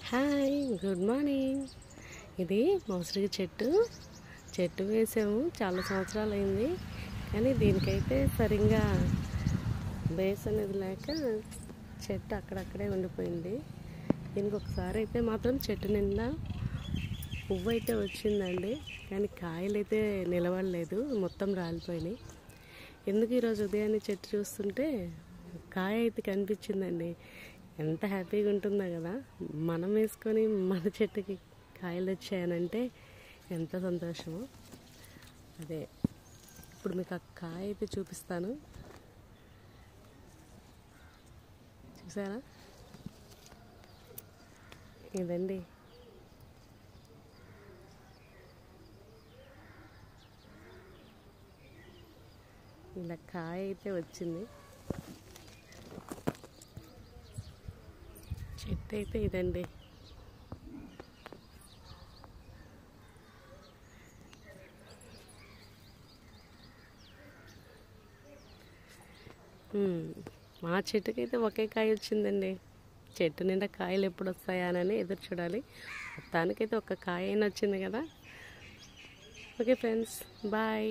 Hi, good morning. ఇది మోసరి చెట్టు వేసాము. చాలా సంవత్సరాలు అయింది, కానీ దీనికైతే సరిగ్గా బేస్ అనేది లేక చెట్టు అక్కడక్కడే ఉండిపోయింది. దీనికి ఒకసారి అయితే మాత్రం చెట్టు నిండా పువ్వు అయితే వచ్చిందండి, కానీ కాయలు అయితే నిలబడలేదు, మొత్తం రాలిపోయినాయి. ఎందుకు ఈరోజు ఉదయాన్నే చెట్టు చూస్తుంటే కాయ అయితే కనిపించిందండి. ఎంత హ్యాపీగా ఉంటుందో కదా, మనం వేసుకొని మన చెట్టుకి కాయలు వచ్చాయనంటే ఎంత సంతోషమో. అదే ఇప్పుడు మీకు ఆ కాయ అయితే చూపిస్తాను, చూసారా? ఇదండి. ఇలా కాయ అయితే వచ్చింది. చెట్టు అయితే ఇదండి. మా చెట్టుకైతే ఒకే కాయ వచ్చిందండి. చెట్టు నిండా కాయలు ఎప్పుడు వస్తాయని ఎదురు చూడాలి. మొత్తానికైతే ఒక కాయ అయినా వచ్చింది కదా. Okay friends, bye.